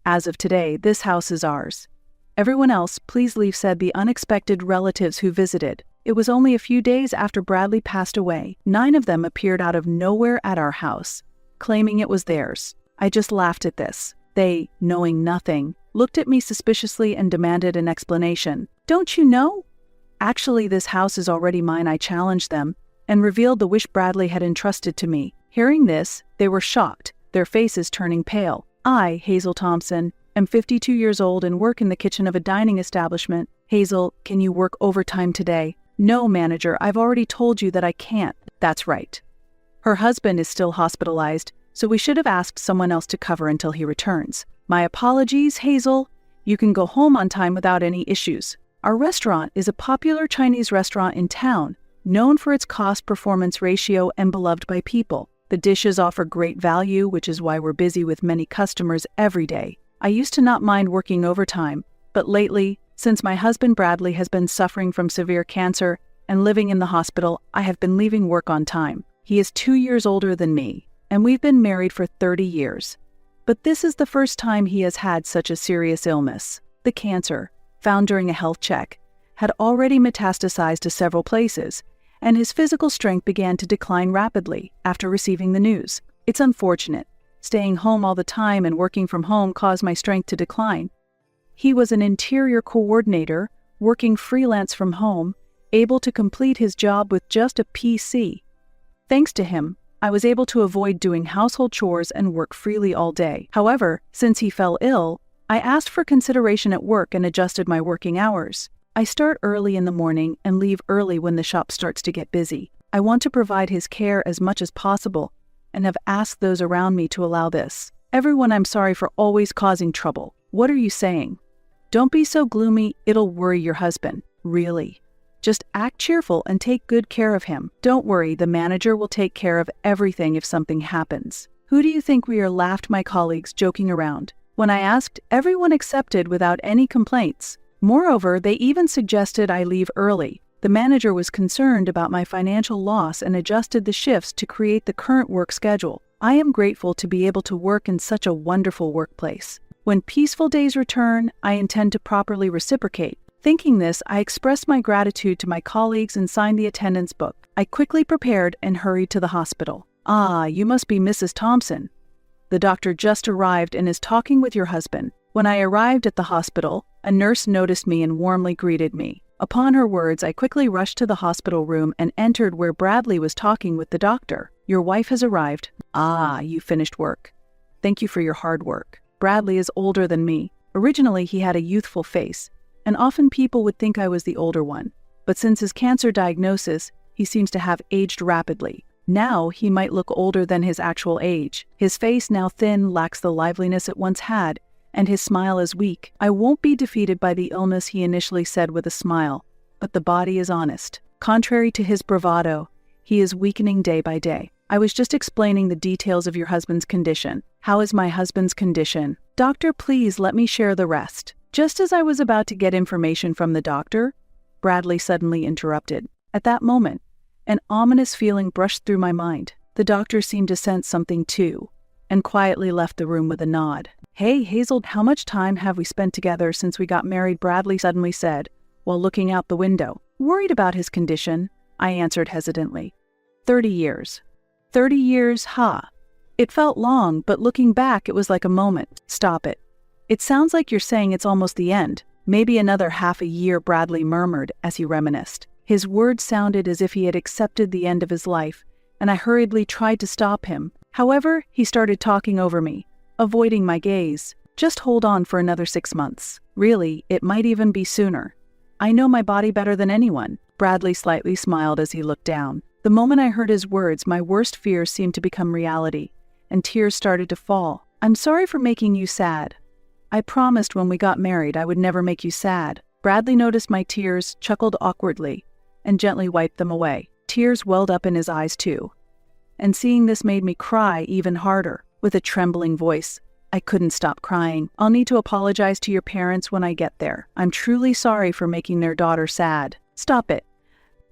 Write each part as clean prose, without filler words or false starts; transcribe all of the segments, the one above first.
As of today, this house is ours. Everyone else, please leave, said the unexpected relatives who visited. It was only a few days after Bradley passed away. 9 of them appeared out of nowhere at our house, claiming it was theirs. I just laughed at this. They, knowing nothing, looked at me suspiciously and demanded an explanation. Don't you know? Actually, this house is already mine, I challenged them, and revealed the wish Bradley had entrusted to me. Hearing this, they were shocked, their faces turning pale. I, Hazel Thompson, am 52 years old and work in the kitchen of a dining establishment. Hazel, can you work overtime today? No, manager, I've already told you that I can't. That's right. Her husband is still hospitalized, so we should have asked someone else to cover until he returns. My apologies, Hazel. You can go home on time without any issues. Our restaurant is a popular Chinese restaurant in town, known for its cost-performance ratio and beloved by people. The dishes offer great value, which is why we're busy with many customers every day. I used to not mind working overtime, but lately, since my husband Bradley has been suffering from severe cancer and living in the hospital, I have been leaving work on time. He is 2 years older than me, and we've been married for 30 years. But this is the first time he has had such a serious illness. The cancer, found during a health check, had already metastasized to several places, and his physical strength began to decline rapidly after receiving the news. It's unfortunate. Staying home all the time and working from home caused my strength to decline. He was an interior coordinator, working freelance from home, able to complete his job with just a PC. Thanks to him, I was able to avoid doing household chores and work freely all day. However, since he fell ill, I asked for consideration at work and adjusted my working hours. I start early in the morning and leave early when the shop starts to get busy. I want to provide his care as much as possible and have asked those around me to allow this. Everyone, I'm sorry for always causing trouble. What are you saying? Don't be so gloomy, it'll worry your husband. Really. Just act cheerful and take good care of him. Don't worry, the manager will take care of everything if something happens. Who do you think we are? Laughed my colleagues, joking around. When I asked, everyone accepted without any complaints. Moreover, they even suggested I leave early. The manager was concerned about my financial loss and adjusted the shifts to create the current work schedule. I am grateful to be able to work in such a wonderful workplace. When peaceful days return, I intend to properly reciprocate. Thinking this, I expressed my gratitude to my colleagues and signed the attendance book. I quickly prepared and hurried to the hospital. Ah, you must be Mrs. Thompson. The doctor just arrived and is talking with your husband. When I arrived at the hospital, a nurse noticed me and warmly greeted me. Upon her words, I quickly rushed to the hospital room and entered where Bradley was talking with the doctor. Your wife has arrived. Ah, you finished work. Thank you for your hard work. Bradley is older than me. Originally, he had a youthful face, and often people would think I was the older one. But since his cancer diagnosis, he seems to have aged rapidly. Now, he might look older than his actual age. His face, now thin, lacks the liveliness it once had, and his smile is weak. I won't be defeated by the illness, he initially said with a smile, but the body is honest. Contrary to his bravado, he is weakening day by day. I was just explaining the details of your husband's condition. How is my husband's condition? Doctor, please let me share the rest. Just as I was about to get information from the doctor, Bradley suddenly interrupted. At that moment, an ominous feeling brushed through my mind. The doctor seemed to sense something too, and quietly left the room with a nod. Hey, Hazel, how much time have we spent together since we got married? Bradley suddenly said, while looking out the window. Worried about his condition, I answered hesitantly. 30 years. 30 years, ha. It felt long, but looking back, it was like a moment. Stop it. It sounds like you're saying it's almost the end. Maybe another half a year, Bradley murmured as he reminisced. His words sounded as if he had accepted the end of his life, and I hurriedly tried to stop him. However, he started talking over me, avoiding my gaze. Just hold on for another 6 months. Really, it might even be sooner. I know my body better than anyone. Bradley slightly smiled as he looked down. The moment I heard his words, my worst fears seemed to become reality, and tears started to fall. I'm sorry for making you sad. I promised when we got married I would never make you sad. Bradley noticed my tears, chuckled awkwardly, and gently wiped them away. Tears welled up in his eyes too, and seeing this made me cry even harder. With a trembling voice, I couldn't stop crying. I'll need to apologize to your parents when I get there. I'm truly sorry for making their daughter sad. Stop it.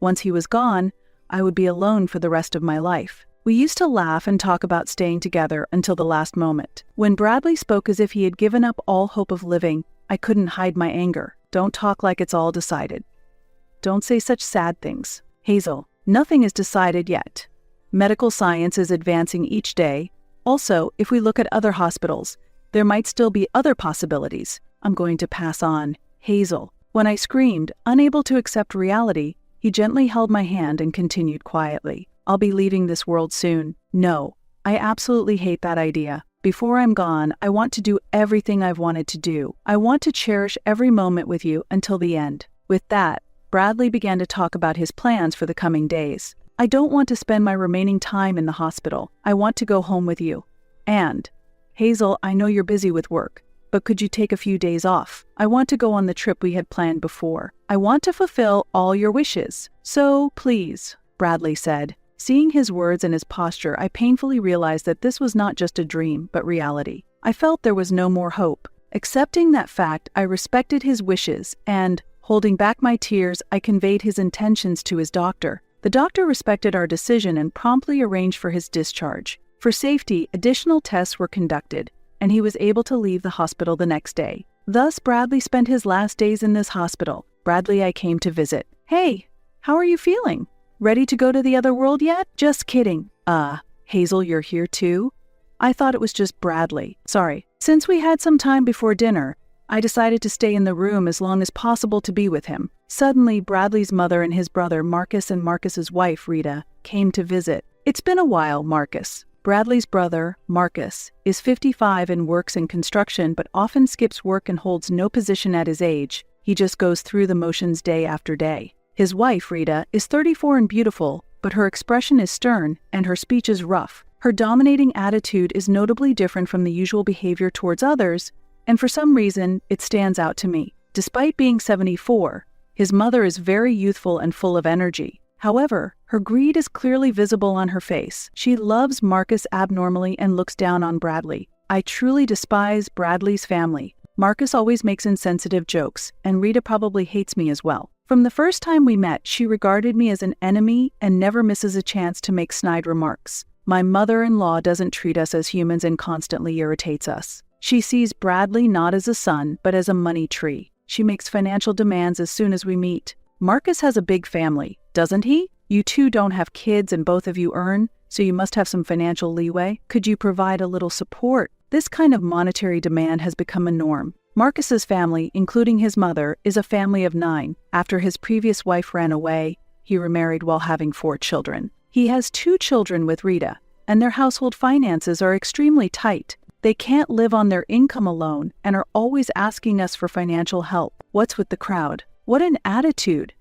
Once he was gone, I would be alone for the rest of my life. We used to laugh and talk about staying together until the last moment. When Bradley spoke as if he had given up all hope of living, I couldn't hide my anger. Don't talk like it's all decided. Don't say such sad things. Hazel, nothing is decided yet. Medical science is advancing each day. Also, if we look at other hospitals, there might still be other possibilities. I'm going to pass on. Hazel. When I screamed, unable to accept reality, he gently held my hand and continued quietly. I'll be leaving this world soon. No, I absolutely hate that idea. Before I'm gone, I want to do everything I've wanted to do. I want to cherish every moment with you until the end. With that, Bradley began to talk about his plans for the coming days. I don't want to spend my remaining time in the hospital. I want to go home with you. And, Hazel, I know you're busy with work, but could you take a few days off? I want to go on the trip we had planned before. I want to fulfill all your wishes. So, please, Bradley said. Seeing his words and his posture, I painfully realized that this was not just a dream, but reality. I felt there was no more hope. Accepting that fact, I respected his wishes and, holding back my tears, I conveyed his intentions to his doctor. The doctor respected our decision and promptly arranged for his discharge. For safety, additional tests were conducted, and he was able to leave the hospital the next day. Thus, Bradley spent his last days in this hospital. Bradley, I came to visit. Hey, how are you feeling? Ready to go to the other world yet? Just kidding. Hazel, you're here too? I thought it was just Bradley. Sorry. Since we had some time before dinner, I decided to stay in the room as long as possible to be with him. Suddenly, Bradley's mother and his brother Marcus and Marcus's wife, Rita, came to visit. It's been a while, Marcus. Bradley's brother, Marcus, is 55 and works in construction but often skips work and holds no position at his age. He just goes through the motions day after day. His wife, Rita, is 34 and beautiful, but her expression is stern and her speech is rough. Her dominating attitude is notably different from the usual behavior towards others, and for some reason, it stands out to me. Despite being 74, his mother is very youthful and full of energy. However, her greed is clearly visible on her face. She loves Marcus abnormally and looks down on Bradley. I truly despise Bradley's family. Marcus always makes insensitive jokes, and Rita probably hates me as well. From the first time we met, she regarded me as an enemy and never misses a chance to make snide remarks. My mother-in-law doesn't treat us as humans and constantly irritates us. She sees Bradley not as a son, but as a money tree. She makes financial demands as soon as we meet. Marcus has a big family, doesn't he? You two don't have kids and both of you earn, so you must have some financial leeway. Could you provide a little support? This kind of monetary demand has become a norm. Marcus's family, including his mother, is a family of 9. After his previous wife ran away, he remarried while having 4 children. He has 2 children with Rita, and their household finances are extremely tight. They can't live on their income alone and are always asking us for financial help. What's with the crowd? What an attitude!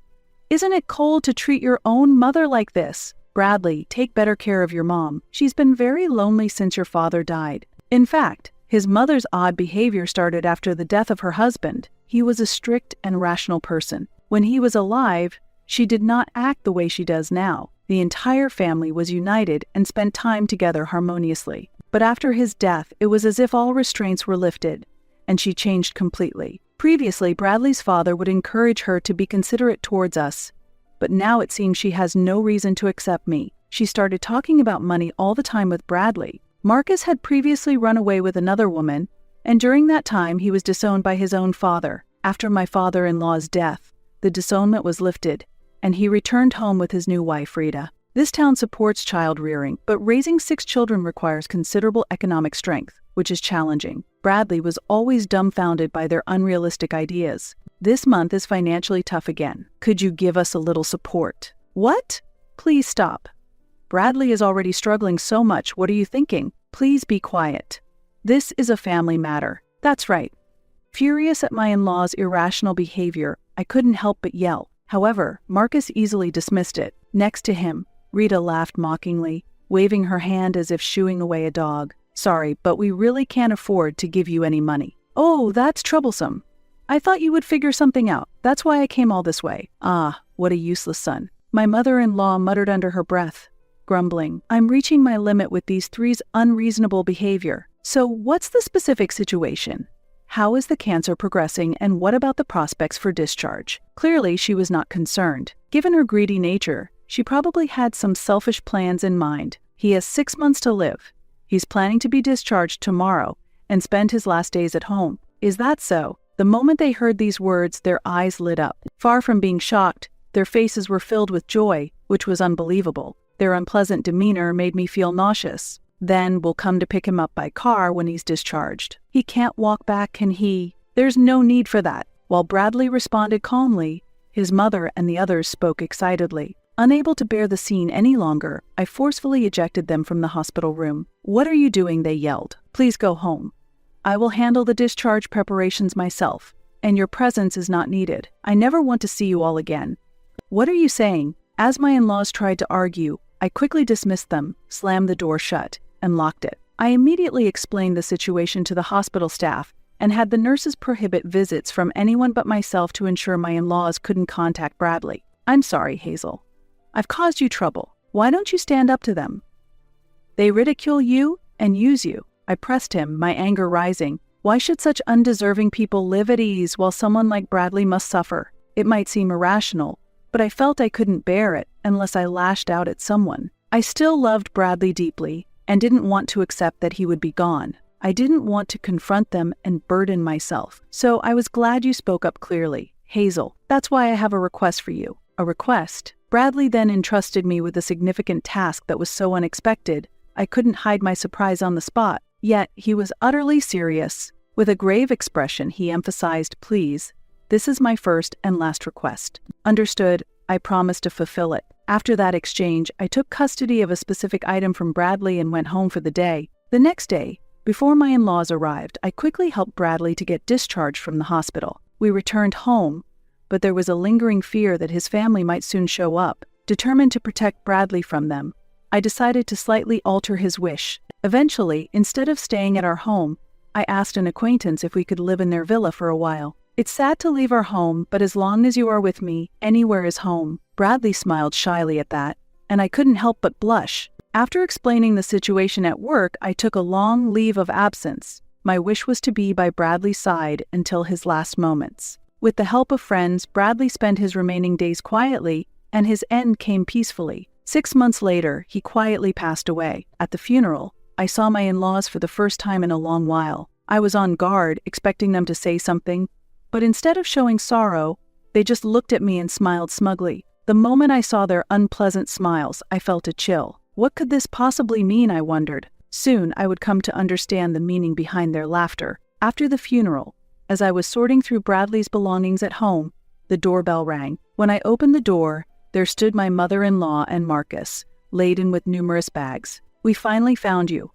Isn't it cold to treat your own mother like this? Bradley, take better care of your mom. She's been very lonely since your father died. In fact, his mother's odd behavior started after the death of her husband. He was a strict and rational person. When he was alive, she did not act the way she does now. The entire family was united and spent time together harmoniously. But after his death, it was as if all restraints were lifted, and she changed completely. Previously, Bradley's father would encourage her to be considerate towards us, but now it seems she has no reason to accept me. She started talking about money all the time with Bradley. Marcus had previously run away with another woman, and during that time he was disowned by his own father. After my father-in-law's death, the disownment was lifted, and he returned home with his new wife, Rita. This town supports child rearing, but raising 6 children requires considerable economic strength, which is challenging. Bradley was always dumbfounded by their unrealistic ideas. This month is financially tough again. Could you give us a little support? What? Please stop. Bradley is already struggling so much. What are you thinking? Please be quiet. This is a family matter. That's right. Furious at my in-law's irrational behavior, I couldn't help but yell. However, Marcus easily dismissed it. Next to him, Rita laughed mockingly, waving her hand as if shooing away a dog. Sorry, but we really can't afford to give you any money. Oh, that's troublesome. I thought you would figure something out. That's why I came all this way. Ah, what a useless son. My mother-in-law muttered under her breath, grumbling, I'm reaching my limit with these 3's unreasonable behavior. So what's the specific situation? How is the cancer progressing and what about the prospects for discharge? Clearly, she was not concerned. Given her greedy nature, she probably had some selfish plans in mind. He has 6 months to live. He's planning to be discharged tomorrow and spend his last days at home. Is that so? The moment they heard these words, their eyes lit up. Far from being shocked, their faces were filled with joy, which was unbelievable. Their unpleasant demeanor made me feel nauseous. Then we'll come to pick him up by car when he's discharged. He can't walk back, can he? There's no need for that. While Bradley responded calmly, his mother and the others spoke excitedly. Unable to bear the scene any longer, I forcefully ejected them from the hospital room. "What are you doing?" they yelled. "Please go home. I will handle the discharge preparations myself, and your presence is not needed. I never want to see you all again." "What are you saying?" As my in-laws tried to argue, I quickly dismissed them, slammed the door shut, and locked it. I immediately explained the situation to the hospital staff and had the nurses prohibit visits from anyone but myself to ensure my in-laws couldn't contact Bradley. "I'm sorry, Hazel. I've caused you trouble. Why don't you stand up to them? They ridicule you and use you." I pressed him, my anger rising. Why should such undeserving people live at ease while someone like Bradley must suffer? It might seem irrational, but I felt I couldn't bear it unless I lashed out at someone. I still loved Bradley deeply and didn't want to accept that he would be gone. I didn't want to confront them and burden myself. So I was glad you spoke up clearly. "Hazel, that's why I have a request for you." "A request?" Bradley then entrusted me with a significant task that was so unexpected, I couldn't hide my surprise on the spot. Yet he was utterly serious. With a grave expression, he emphasized, "Please, this is my first and last request." "Understood." I promised to fulfill it. After that exchange, I took custody of a specific item from Bradley and went home for the day. The next day, before my in-laws arrived, I quickly helped Bradley to get discharged from the hospital. We returned home, but there was a lingering fear that his family might soon show up. Determined to protect Bradley from them, I decided to slightly alter his wish. Eventually, instead of staying at our home, I asked an acquaintance if we could live in their villa for a while. "It's sad to leave our home, but as long as you are with me, anywhere is home." Bradley smiled shyly at that, and I couldn't help but blush. After explaining the situation at work, I took a long leave of absence. My wish was to be by Bradley's side until his last moments. With the help of friends, Bradley spent his remaining days quietly, and his end came peacefully. 6 months later, he quietly passed away. At the funeral, I saw my in-laws for the first time in a long while. I was on guard, expecting them to say something, but instead of showing sorrow, they just looked at me and smiled smugly. The moment I saw their unpleasant smiles, I felt a chill. What could this possibly mean, I wondered. Soon I would come to understand the meaning behind their laughter. After the funeral, as I was sorting through Bradley's belongings at home, the doorbell rang. When I opened the door, there stood my mother-in-law and Marcus, laden with numerous bags. "We finally found you.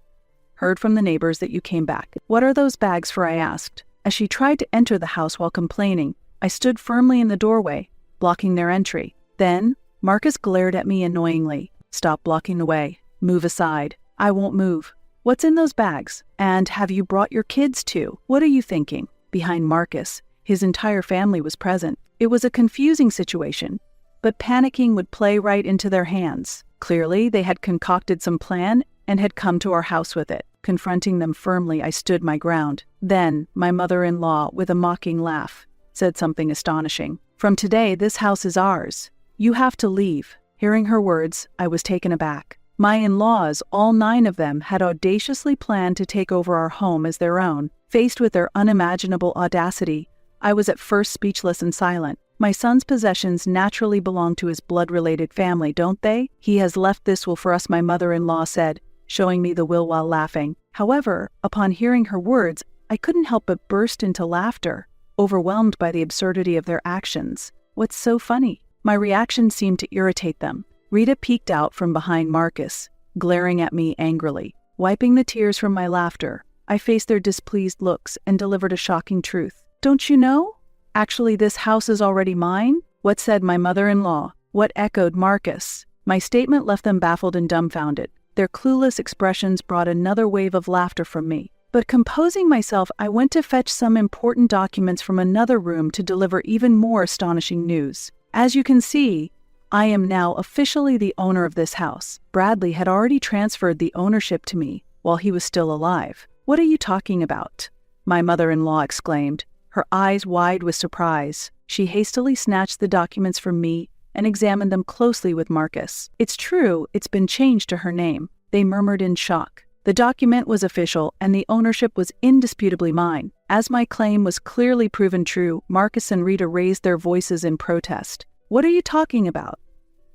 Heard from the neighbors that you came back." "What are those bags for?" I asked. As she tried to enter the house while complaining, I stood firmly in the doorway, blocking their entry. Then, Marcus glared at me annoyingly. "Stop blocking the way. Move aside." "I won't move." "What's in those bags? And have you brought your kids too? What are you thinking?" Behind Marcus, his entire family was present. It was a confusing situation, but panicking would play right into their hands. Clearly, they had concocted some plan and had come to our house with it. Confronting them firmly, I stood my ground. Then, my mother-in-law, with a mocking laugh, said something astonishing. "From today, this house is ours. You have to leave." Hearing her words, I was taken aback. My in-laws, all 9 of them, had audaciously planned to take over our home as their own. Faced with their unimaginable audacity, I was at first speechless and silent. My son's possessions naturally belong to his blood-related family, don't they? "He has left this will for us," my mother-in-law said, showing me the will while laughing. However, upon hearing her words, I couldn't help but burst into laughter, overwhelmed by the absurdity of their actions. "What's so funny?" My reaction seemed to irritate them. Rita peeked out from behind Marcus, glaring at me angrily. Wiping the tears from my laughter, I faced their displeased looks and delivered a shocking truth. "Don't you know? Actually, this house is already mine." "What?" said my mother-in-law. "What?" echoed Marcus. My statement left them baffled and dumbfounded. Their clueless expressions brought another wave of laughter from me. But composing myself, I went to fetch some important documents from another room to deliver even more astonishing news. "As you can see, I am now officially the owner of this house." Bradley had already transferred the ownership to me while he was still alive. "What are you talking about?" my mother-in-law exclaimed, her eyes wide with surprise. She hastily snatched the documents from me and examined them closely with Marcus. "It's true, it's been changed to her name. they murmured in shock. The document was official and the ownership was indisputably mine. As my claim was clearly proven true, Marcus and Rita raised their voices in protest. "What are you talking about?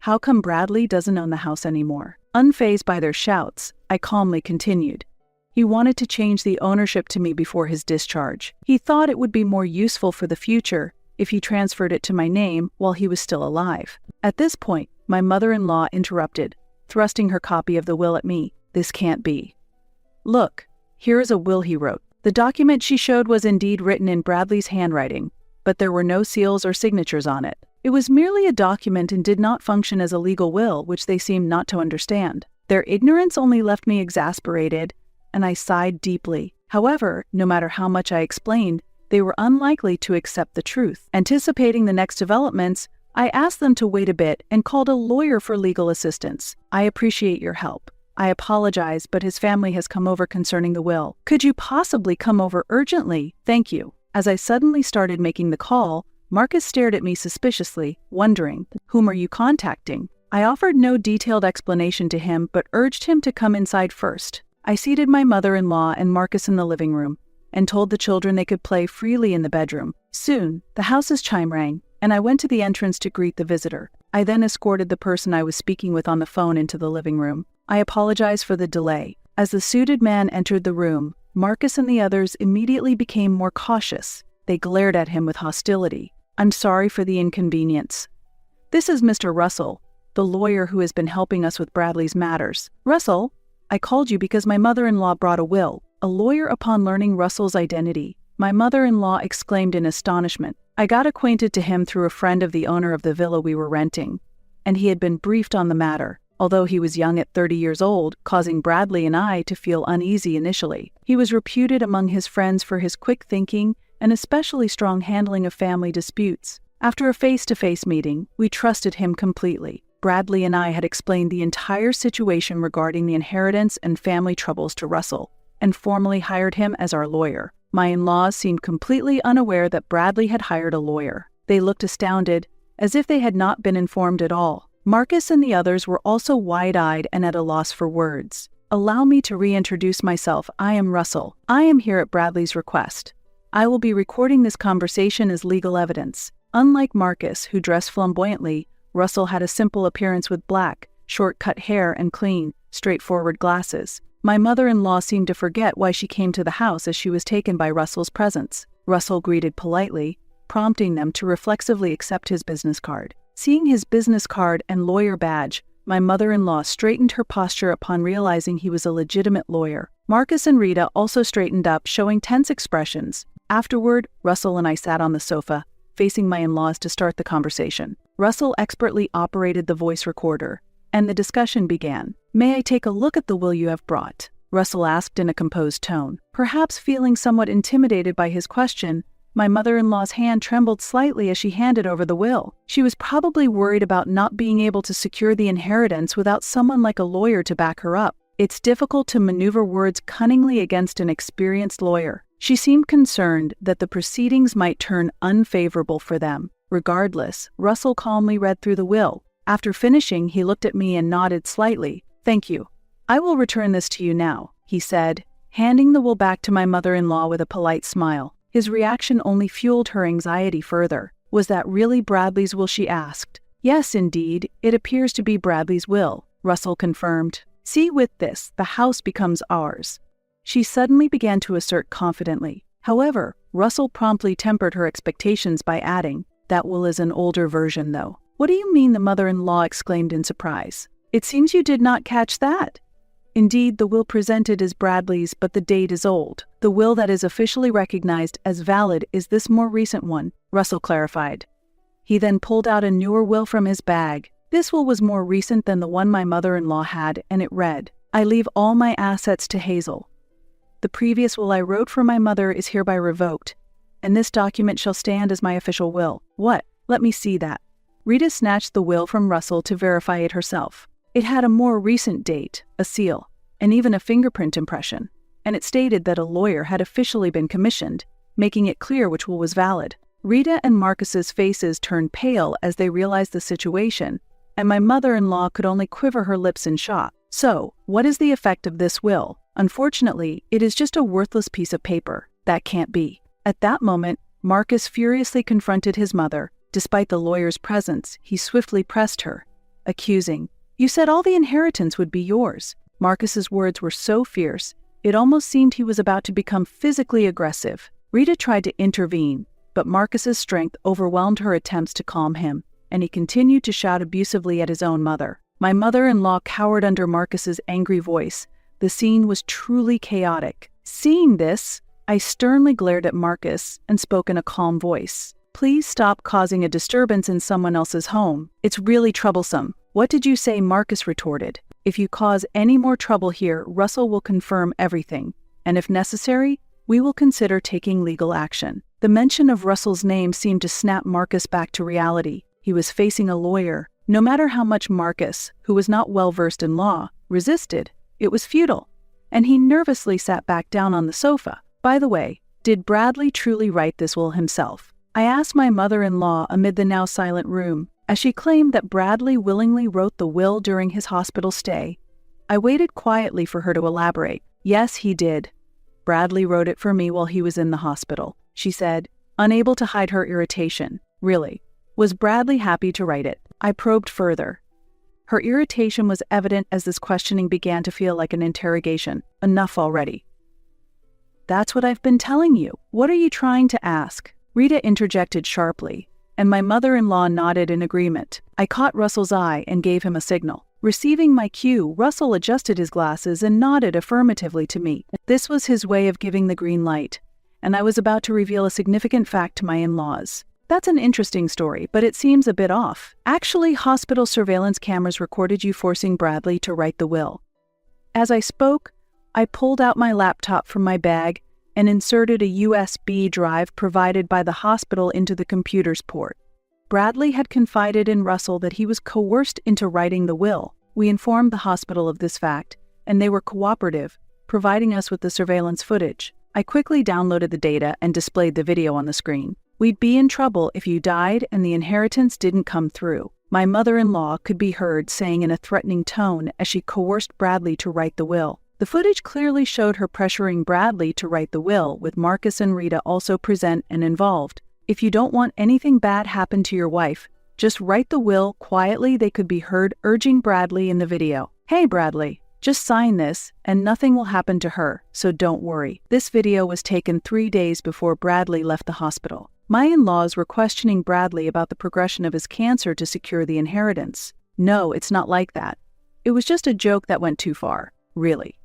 How come Bradley doesn't own the house anymore?" Unfazed by their shouts, I calmly continued. "He wanted to change the ownership to me before his discharge. He thought it would be more useful for the future if he transferred it to my name while he was still alive." At this point, my mother-in-law interrupted, thrusting her copy of the will at me. "This can't be. Look, here is a will he wrote." The document she showed was indeed written in Bradley's handwriting, but there were no seals or signatures on it. It was merely a document and did not function as a legal will, which they seemed not to understand. Their ignorance only left me exasperated, and I sighed deeply. However, no matter how much I explained, they were unlikely to accept the truth. Anticipating the next developments, I asked them to wait a bit and called a lawyer for legal assistance. "I appreciate your help. I apologize, but his family has come over concerning the will. Could you possibly come over urgently? Thank you." As I suddenly started making the call, Marcus stared at me suspiciously, wondering, "Whom are you contacting?" I offered no detailed explanation to him, but urged him to come inside first. I seated my mother-in-law and Marcus in the living room, and told the children they could play freely in the bedroom. Soon, the house's chime rang, and I went to the entrance to greet the visitor. I then escorted the person I was speaking with on the phone into the living room. I apologized for the delay. As the suited man entered the room, Marcus and the others immediately became more cautious. They glared at him with hostility. "I'm sorry for the inconvenience. This is Mr. Russell, the lawyer who has been helping us with Bradley's matters." "Russell? I called you because my mother-in-law brought a will." A lawyer, upon learning Russell's identity, my mother-in-law exclaimed in astonishment. "I got acquainted to him through a friend of the owner of the villa we were renting, and he had been briefed on the matter. Although he was young at 30 years old, causing Bradley and I to feel uneasy initially. He was reputed among his friends for his quick thinking and especially strong handling of family disputes. After a face-to-face meeting, we trusted him completely. Bradley and I had explained the entire situation regarding the inheritance and family troubles to Russell, and formally hired him as our lawyer. My in-laws seemed completely unaware that Bradley had hired a lawyer. They looked astounded, as if they had not been informed at all. Marcus and the others were also wide-eyed and at a loss for words. "Allow me to reintroduce myself. I am Russell. I am here at Bradley's request. I will be recording this conversation as legal evidence." Unlike Marcus, who dressed flamboyantly, Russell had a simple appearance with black, short-cut hair and clean, straightforward glasses. My mother-in-law seemed to forget why she came to the house as she was taken by Russell's presence. Russell greeted politely, prompting them to reflexively accept his business card. Seeing his business card and lawyer badge, my mother-in-law straightened her posture upon realizing he was a legitimate lawyer. Marcus and Rita also straightened up, showing tense expressions. Afterward, Russell and I sat on the sofa, facing my in-laws to start the conversation. Russell expertly operated the voice recorder, and the discussion began. "May I take a look at the will you have brought?" Russell asked in a composed tone. Perhaps feeling somewhat intimidated by his question, my mother-in-law's hand trembled slightly as she handed over the will. She was probably worried about not being able to secure the inheritance without someone like a lawyer to back her up. It's difficult to maneuver words cunningly against an experienced lawyer. She seemed concerned that the proceedings might turn unfavorable for them. Regardless, Russell calmly read through the will. After finishing, he looked at me and nodded slightly. "Thank you. I will return this to you now," he said, handing the will back to my mother-in-law with a polite smile. His reaction only fueled her anxiety further. "Was that really Bradley's will?" she asked. "Yes, indeed, it appears to be Bradley's will," Russell confirmed. "See, with this, the house becomes ours," she suddenly began to assert confidently. However, Russell promptly tempered her expectations by adding, "That will is an older version, though." "What do you mean?" the mother-in-law exclaimed in surprise. "It seems you did not catch that." "Indeed, the will presented is Bradley's, but the date is old. The will that is officially recognized as valid is this more recent one," Russell clarified. He then pulled out a newer will from his bag. This will was more recent than the one my mother-in-law had, and it read, "I leave all my assets to Hazel. The previous will I wrote for my mother is hereby revoked, and this document shall stand as my official will." "What? Let me see that." Rita snatched the will from Russell to verify it herself. It had a more recent date, a seal, and even a fingerprint impression, and it stated that a lawyer had officially been commissioned, making it clear which will was valid. Rita and Marcus's faces turned pale as they realized the situation, and my mother-in-law could only quiver her lips in shock. So, what is the effect of this will? Unfortunately, it is just a worthless piece of paper. That can't be. At that moment, Marcus furiously confronted his mother. Despite the lawyer's presence, he swiftly pressed her, accusing, "You said all the inheritance would be yours." Marcus's words were so fierce, it almost seemed he was about to become physically aggressive. Rita tried to intervene, but Marcus's strength overwhelmed her attempts to calm him, and he continued to shout abusively at his own mother. My mother-in-law cowered under Marcus's angry voice. The scene was truly chaotic. Seeing this, I sternly glared at Marcus and spoke in a calm voice. "Please stop causing a disturbance in someone else's home. It's really troublesome." "What did you say?" Marcus retorted. "If you cause any more trouble here, Russell will confirm everything, and if necessary, we will consider taking legal action." The mention of Russell's name seemed to snap Marcus back to reality. He was facing a lawyer. No matter how much Marcus, who was not well-versed in law, resisted, it was futile, and he nervously sat back down on the sofa. By the way, did Bradley truly write this will himself? I asked my mother-in-law amid the now silent room, as she claimed that Bradley willingly wrote the will during his hospital stay. I waited quietly for her to elaborate. "Yes, he did. Bradley wrote it for me while he was in the hospital," she said, unable to hide her irritation. "Really? Was Bradley happy to write it?" I probed further. Her irritation was evident as this questioning began to feel like an interrogation. "Enough already." "That's what I've been telling you. What are you trying to ask?" Rita interjected sharply, and my mother-in-law nodded in agreement. I caught Russell's eye and gave him a signal. Receiving my cue, Russell adjusted his glasses and nodded affirmatively to me. This was his way of giving the green light, and I was about to reveal a significant fact to my in-laws. "That's an interesting story, but it seems a bit off. Actually, hospital surveillance cameras recorded you forcing Bradley to write the will." As I spoke, I pulled out my laptop from my bag and inserted a USB drive provided by the hospital into the computer's port. Bradley had confided in Russell that he was coerced into writing the will. We informed the hospital of this fact, and they were cooperative, providing us with the surveillance footage. I quickly downloaded the data and displayed the video on the screen. "We'd be in trouble if you died and the inheritance didn't come through," my mother-in-law could be heard saying in a threatening tone as she coerced Bradley to write the will. The footage clearly showed her pressuring Bradley to write the will, with Marcus and Rita also present and involved. "If you don't want anything bad happen to your wife, just write the will quietly," they could be heard urging Bradley in the video. "Hey Bradley, just sign this and nothing will happen to her, so don't worry." This video was taken 3 days before Bradley left the hospital. My in-laws were questioning Bradley about the progression of his cancer to secure the inheritance. "No, it's not like that. It was just a joke that went too far, really.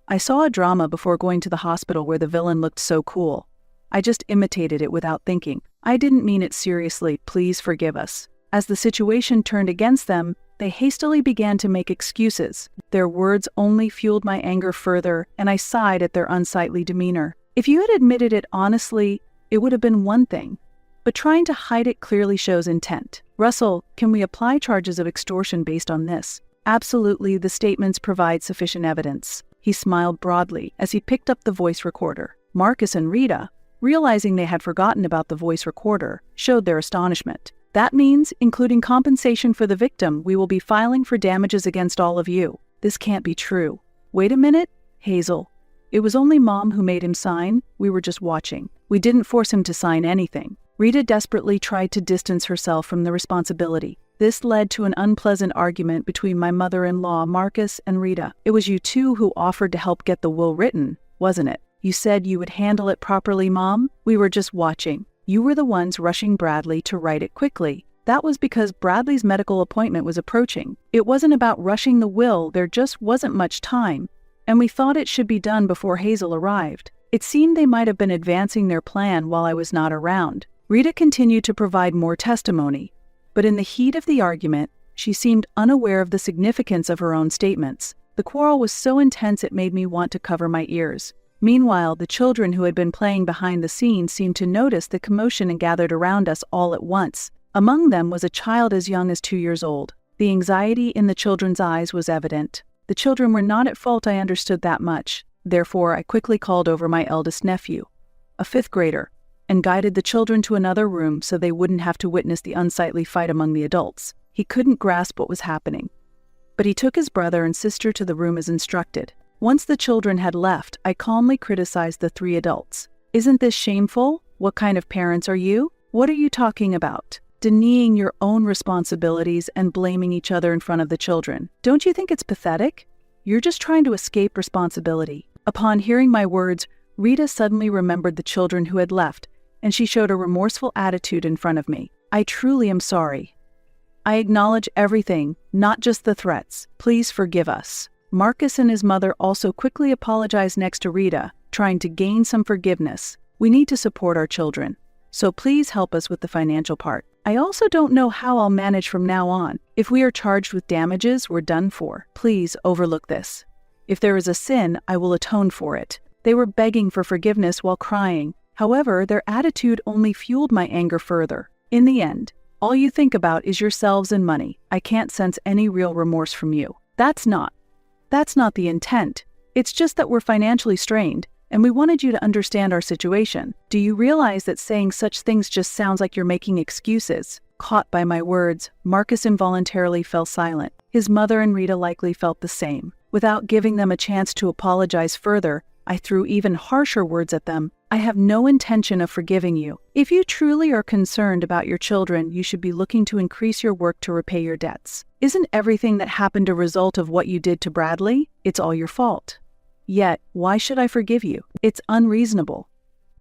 I saw a drama before going to the hospital where the villain looked so cool. I just imitated it without thinking. I didn't mean it seriously, please forgive us." As the situation turned against them, they hastily began to make excuses. Their words only fueled my anger further, and I sighed at their unsightly demeanor. If you had admitted it honestly, it would have been one thing, but trying to hide it clearly shows intent. "Russell, can we apply charges of extortion based on this?" "Absolutely, the statements provide sufficient evidence." He smiled broadly as he picked up the voice recorder. Marcus and Rita, realizing they had forgotten about the voice recorder, showed their astonishment. "That means, including compensation for the victim, we will be filing for damages against all of you." "This can't be true." "Wait a minute, Hazel. It was only Mom who made him sign. We were just watching. We didn't force him to sign anything." Rita desperately tried to distance herself from the responsibility. This led to an unpleasant argument between my mother-in-law, Marcus, and Rita. "It was you two who offered to help get the will written, wasn't it? You said you would handle it properly, Mom. We were just watching. You were the ones rushing Bradley to write it quickly. That was because Bradley's medical appointment was approaching. It wasn't about rushing the will, there just wasn't much time, and we thought it should be done before Hazel arrived. It seemed they might have been advancing their plan while I was not around." Rita continued to provide more testimony, but in the heat of the argument, she seemed unaware of the significance of her own statements. The quarrel was so intense it made me want to cover my ears. Meanwhile, the children who had been playing behind the scenes seemed to notice the commotion and gathered around us all at once. Among them was a child as young as 2 years old. The anxiety in the children's eyes was evident. The children were not at fault, I understood that much. Therefore, I quickly called over my eldest nephew, a 5th grader, and guided the children to another room so they wouldn't have to witness the unsightly fight among the adults. He couldn't grasp what was happening. but he took his brother and sister to the room as instructed. Once the children had left, I calmly criticized the three adults. "Isn't this shameful? What kind of parents are you? What are you talking about? Denying your own responsibilities and blaming each other in front of the children. Don't you think it's pathetic? You're just trying to escape responsibility." Upon hearing my words, Rita suddenly remembered the children who had left, and she showed a remorseful attitude in front of me. "I truly am sorry. I acknowledge everything, not just the threats. Please forgive us." Marcus and his mother also quickly apologized next to Rita, trying to gain some forgiveness. "We need to support our children, so please help us with the financial part. I also don't know how I'll manage from now on. If we are charged with damages, we're done for. Please overlook this. If there is a sin, I will atone for it." They were begging for forgiveness while crying. However, their attitude only fueled my anger further. In the end, all you think about is yourselves and money. I can't sense any real remorse from you. That's not the intent. It's just that we're financially strained, and we wanted you to understand our situation. Do you realize that saying such things just sounds like you're making excuses? Caught by my words, Marcus involuntarily fell silent. His mother and Rita likely felt the same. Without giving them a chance to apologize further, I threw even harsher words at them. "I have no intention of forgiving you. If you truly are concerned about your children, you should be looking to increase your work to repay your debts. Isn't everything that happened a result of what you did to Bradley? It's all your fault. Yet, why should I forgive you? It's unreasonable."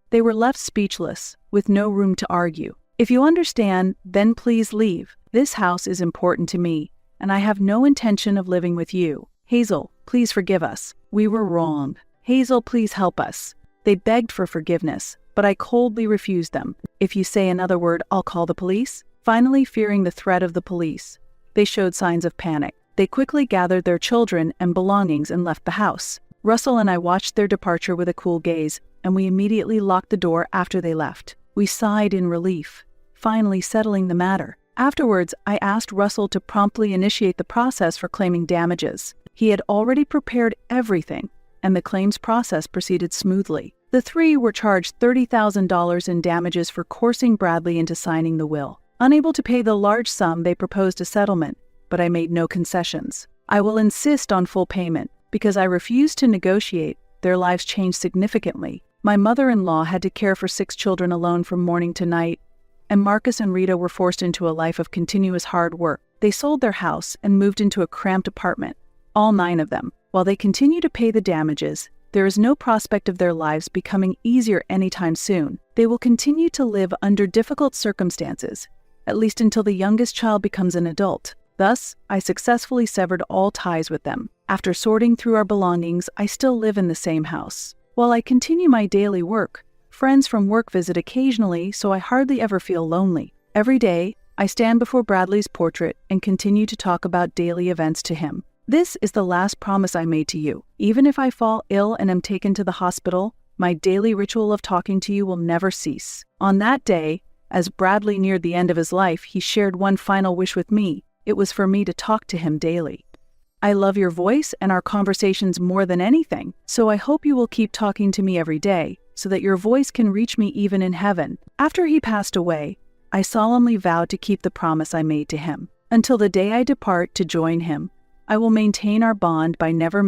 They were left speechless, with no room to argue. "If you understand, then please leave. This house is important to me, and I have no intention of living with you. Hazel, please forgive us. We were wrong. Hazel, please help us." They begged for forgiveness, but I coldly refused them. "If you say another word, I'll call the police." Finally, fearing the threat of the police, they showed signs of panic. They quickly gathered their children and belongings and left the house. Russell and I watched their departure with a cool gaze, and we immediately locked the door after they left. We sighed in relief, finally settling the matter. Afterwards, I asked Russell to promptly initiate the process for claiming damages. He had already prepared everything, and the claims process proceeded smoothly. The three were charged $30,000 in damages for coercing Bradley into signing the will. Unable to pay the large sum, they proposed a settlement, but I made no concessions. "I will insist on full payment. Because I refused to negotiate, their lives changed significantly. My mother-in-law had to care for 6 children alone from morning to night, and Marcus and Rita were forced into a life of continuous hard work. They sold their house and moved into a cramped apartment, all 9 of them. While they continue to pay the damages, there is no prospect of their lives becoming easier anytime soon. They will continue to live under difficult circumstances, at least until the youngest child becomes an adult. Thus, I successfully severed all ties with them. After sorting through our belongings, I still live in the same house. While I continue my daily work, friends from work visit occasionally, so I hardly ever feel lonely. Every day, I stand before Bradley's portrait and continue to talk about daily events to him. This is the last promise I made to you. Even if I fall ill and am taken to the hospital, my daily ritual of talking to you will never cease. On that day, as Bradley neared the end of his life, he shared one final wish with me. It was for me to talk to him daily. "I love your voice and our conversations more than anything, so I hope you will keep talking to me every day, so that your voice can reach me even in heaven." After he passed away, I solemnly vowed to keep the promise I made to him. Until the day I depart to join him, I will maintain our bond by never